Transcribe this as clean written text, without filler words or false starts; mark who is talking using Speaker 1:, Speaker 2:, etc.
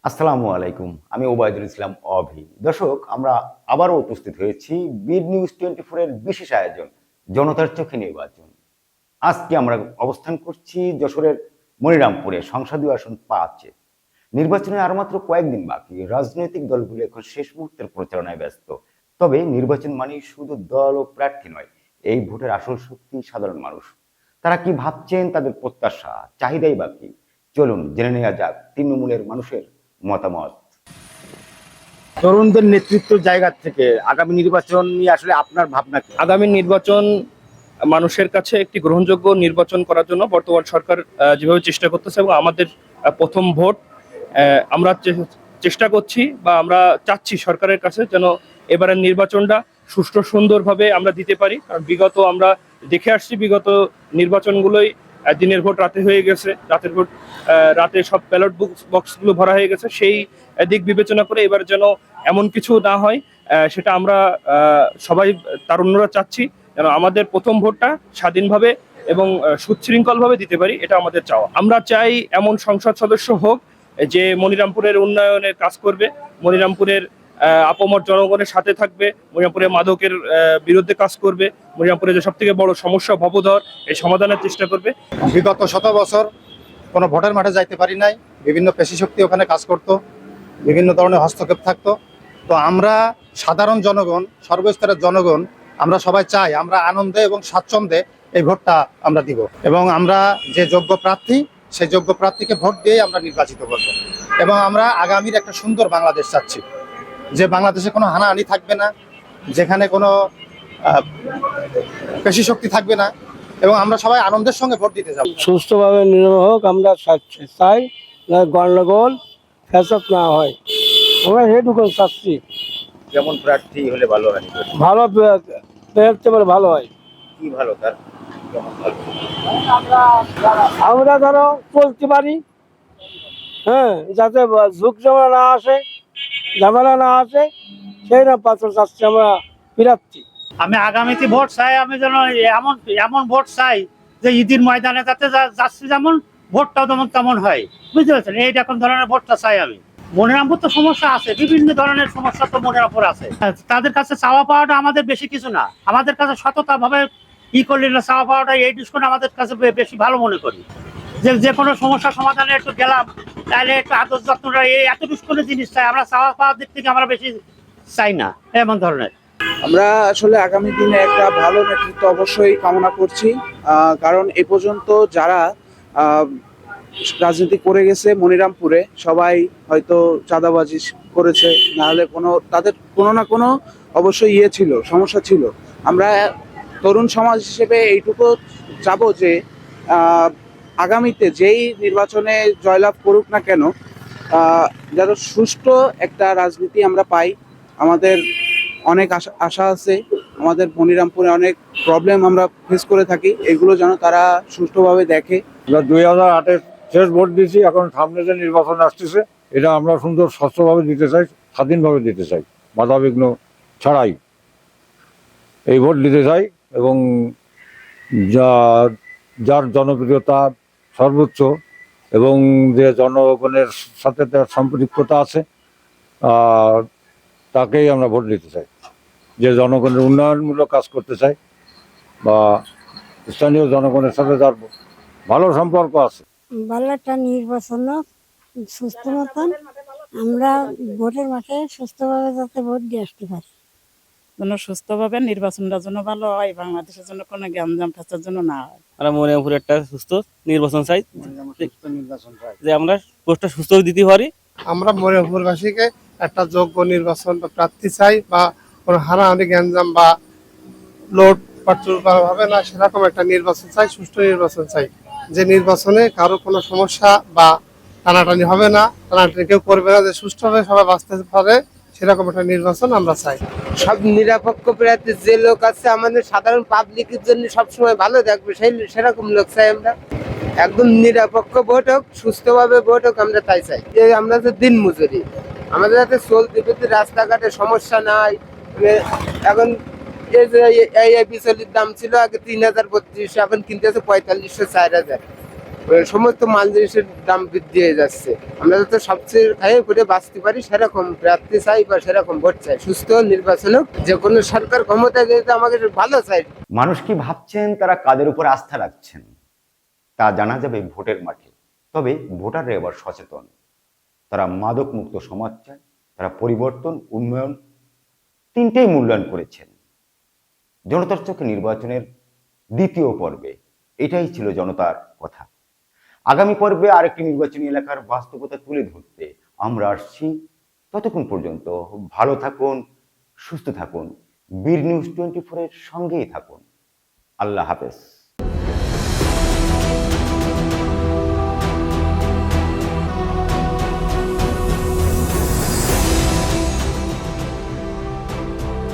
Speaker 1: আসসালামু আলাইকুম। আমি ওবায়দুল ইসলাম অভি। দর্শক, আমরা আবারও উপস্থিত হয়েছি বিড নিউজ 24 এর বিশেষ আয়োজন জনতার চোখে নির্বাচন। আজকে আমরা অবস্থান করছি যশোরের মনিরামপুরে সংসদীয় আসন 5-এ। নির্বাচনে আর মাত্র কয়েকদিন বাকি। রাজনৈতিক দলগুলো এখন শেষ মুহূর্তের প্রচারণায় ব্যস্ত। তবে নির্বাচন মানেই শুধু দল ও প্রার্থী নয়, এই ভোটের আসল শক্তি সাধারণ মানুষ। তারা কি ভাবছেন, তাদের প্রত্যাশা চাহিদাই বাকি। চলুন জেনে নেওয়া যাক তৃণমূলের মানুষের মতামত। তরুণদের নেতৃত্বের জায়গা থেকে আগামী নির্বাচন নিয়ে আসলে আপনার ভাবনা কি?
Speaker 2: আগামী নির্বাচন মানুষের কাছে একটি গ্রহণযোগ্য নির্বাচন করার জন্য বর্তমান সরকার যেভাবে চেষ্টা করতেছে এবং আমাদের প্রথম ভোট আমরা চেষ্টা করছি বা আমরা চাচ্ছি সরকারের কাছে যেন এবারের নির্বাচনটা সুষ্ঠু সুন্দরভাবে আমরা দিতে পারি। কারণ বিগত আমরা দেখে আসছি বিগত নির্বাচনগুলোই দিনের ভোট রাতে হয়ে গেছে, রাতের ভোট রাতে সব ব্যালট বক্সগুলো ভরা হয়ে গেছে। সেই দিক বিবেচনা করে এবার যেন এমন কিছু না হয়, সেটা আমরা সবাই তারুণ্যরা চাচ্ছি যেন আমাদের প্রথম ভোটটা স্বাধীনভাবে এবং সুশৃঙ্খলভাবে দিতে পারি, এটা আমাদের চাওয়া। আমরা চাই এমন সংসদ সদস্য হোক যে মনিরামপুরের উন্নয়নের কাজ করবে, মনিরামপুরের আপামর জনগণের সাথে থাকবে, মনিরামপুরের মাদকের বিরুদ্ধে কাজ করবে, মনিরামপুরের যে সব থেকে বড় সমস্যা ভবদহ এই সমাধানের চেষ্টা করবে।
Speaker 3: বিগত শত বছর কোনো ভোটের মাঠে যাইতে পারি নাই, বিভিন্ন পেশি শক্তি ওখানে কাজ করত, বিভিন্ন ধরনের হস্তক্ষেপ থাকতো। তো আমরা সাধারণ জনগণ, সর্বস্তরের জনগণ, আমরা সবাই চাই আমরা আনন্দে এবং স্বাচ্ছন্দ্যে এই ভোটটা আমরা দিব এবং আমরা যে যোগ্য প্রার্থী সেই যোগ্য প্রার্থীকে ভোট দিয়ে আমরা নির্বাচিত করব এবং আমরা আগামীর একটা সুন্দর বাংলাদেশ চাচ্ছি, যে বাংলাদেশে কোনো হানাহানি থাকবে না, যেখানে কোনো পেশি শক্তি থাকবে না এবং আমরা সবাই আনন্দের সঙ্গে ভোট দিতে যাব।
Speaker 4: সুস্থভাবে নির্বাচন হোক, আমরা চাই গন্ডগোল ফ্যাসাদ না হয়, আমরা সেটুকু চাচ্ছি।
Speaker 1: যেমন প্রার্থী হলে ভালো হয়,
Speaker 4: ভালো পেতে পারে ভালো হয়।
Speaker 1: কি ভালো তার
Speaker 4: আমরা ধরো চলতে পারি, হ্যাঁ, যাতে ঝুঁক ঝামেলা না আসে, ঝামেলা না আসে, সেই না পাত্র চাচ্ছি আমরা প্রার্থী।
Speaker 5: আমি আগামীতে ভোট চাই, আমি যেন এমন এমন ভোট চাই যে ঈদের ময়দানে যাতে যাচ্ছি যেমন ভোটটাও তেমন তেমন হয়, বুঝতে পারছেন? এইরকম ধরনের ভোটটা চাই আমি। মনিরামপুর তো সমস্যা আছে, বিভিন্ন ধরনের সমস্যা তো মনিরামপুর আছে। তাদের কাছে চাওয়া পাওয়াটা আমাদের বেশি কিছু না, আমাদের কাছে সততা ভাবে করলে না চাওয়া পাওয়াটা এই ডিসকাউন্ট আমাদের কাছে বেশি ভালো মনে করি। যে কোনো সমস্যা সমাধানে একটু গেলাম, তাহলে একটু আদর যত্নটা এই এত ডিসকাউন্টের জিনিস চাই আমরা, চাওয়া পাওয়ার দিক থেকে আমরা বেশি চাই না এমন ধরনের।
Speaker 6: আমরা আসলে আগামী দিনে একটা ভালো নেতৃত্ব অবশ্যই কামনা করছি, কারণ এ পর্যন্ত যারা রাজনীতি করে গেছে মনিরামপুরে সবাই হয়তো চাঁদাবাজি করেছে, নাহলে তাদের কোনো না কোনো অবশ্যই ছিল, সমস্যা ছিল। আমরা তরুণ সমাজ হিসেবে এইটুকু চাবো যে আগামীতে যেই নির্বাচনে জয়লাভ করুক না কেন, যাতে সুষ্ঠু একটা রাজনীতি আমরা পাই। আমাদের অনেক আশা আছে, আমাদের মনিরামপুরে অনেক প্রবলেম আমরা ফেস করে থাকি, এগুলো যেন তারা সুষ্ঠুভাবে দেখে।
Speaker 7: আমরা 2008-এর শেষ ভোট দিয়েছি, এখন সামনে যে নির্বাচন আসতেছে এটা আমরা সুন্দর স্বচ্ছভাবে দিতে চাই, স্বাধীনভাবে দিতে চাই, বাধাবিঘ্ন ছাড়াই এই ভোট দিতে চাই এবং যার জনপ্রিয়তা সর্বোচ্চ এবং যে জনগণের সাথে তার সম্পৃক্ততা আছে তাকেই আমরা ভোট দিতে চাই, যে জনগণের উন্নয়নমূলক কাজ করতে চাই বা স্থানীয় জনগণের সাথে যার ভালো সম্পর্ক আছে।
Speaker 8: ভালো একটা নির্বাচন সুস্থ মতন আমরা ভোটের মাঠে সুস্থভাবে যাতে ভোট দিয়ে আসতে পারি,
Speaker 9: যেন সুস্থভাবে নির্বাচনটা যেন ভালো হয়, বাংলাদেশের জন্য কোনো গ্যাঞ্জাম ফ্যাসাদের জন্য না হয়।
Speaker 10: আমরা মনিরামপুরে একটা সুস্থ নির্বাচন চাই, যে আমরা ভোটটা সুস্থ দিতে পারি।
Speaker 11: আমরা মনিরামপুরবাসীকে একটা যোগ্য নির্বাচন বা প্রার্থী চাই, বা কোনো হানাহানি গ্যাঞ্জাম বা লোড পাট্টুর হবে না সেরকম একটা নির্বাচন চাই, সুষ্ঠু নির্বাচন চাই, যে নির্বাচনে কারো কোনো সমস্যা বা টানাটানি হবে না, টানাটানি কেউ করবে না, যে সুষ্ঠুভাবে সবাই বাঁচতে পারে সেরকম একটা নির্বাচন আমরা চাই।
Speaker 12: সব নিরপেক্ষ প্রার্থী যে লোক আছে আমাদের সাধারণ পাবলিকের জন্য সবসময় ভালো থাকবে, সেরকম লোক চাই আমরা। একদম নিরপেক্ষ ভোট হোক, সুস্থভাবে ভোট হোক, আমরা তাই চাই। যে আমরা যে দিন মজুরি, আমাদের যাতে চলতে ফিরতে রাস্তাঘাটে সমস্যা নাই। এখন এই যে এই বিচলির দাম ছিল আগে 3032, এখন কিনতেছে 4500 4000। সমস্ত মাল জিনিসের দাম বৃদ্ধি হয়ে যাচ্ছে। আমরা যাতে সবচেয়ে খাইয়ে করে বাঁচতে পারি সেরকম প্রার্থী চাই বা সেরকম ভোট চাই। সুস্থ নির্বাচন হোক, যে কোনো সরকার ক্ষমতায় যেতে আমাকে ভালো চাই।
Speaker 1: মানুষ কি ভাবছেন, তারা কাদের উপর আস্থা রাখছেন, তা জানা যাবে ভোটের মাঠে। তবে ভোটাররা এবার সচেতন। তারা মাদক মুক্ত সমাজ চায়, তারা পরিবর্তন, উন্নয়ন তিনটেই মূল্যায়ন করেছেন। জনতার চোখে নির্বাচনের দ্বিতীয় পর্বে এটাই ছিল জনতার কথা। আগামী পর্বে আরেকটি নির্বাচনী এলাকার বাস্তবতা তুলে ধরতে আমরা আসছি। ততক্ষণ পর্যন্ত ভালো থাকুন, সুস্থ থাকুন, বীর নিউজ 24 এর সঙ্গেই থাকুন। আল্লাহ হাফেজ।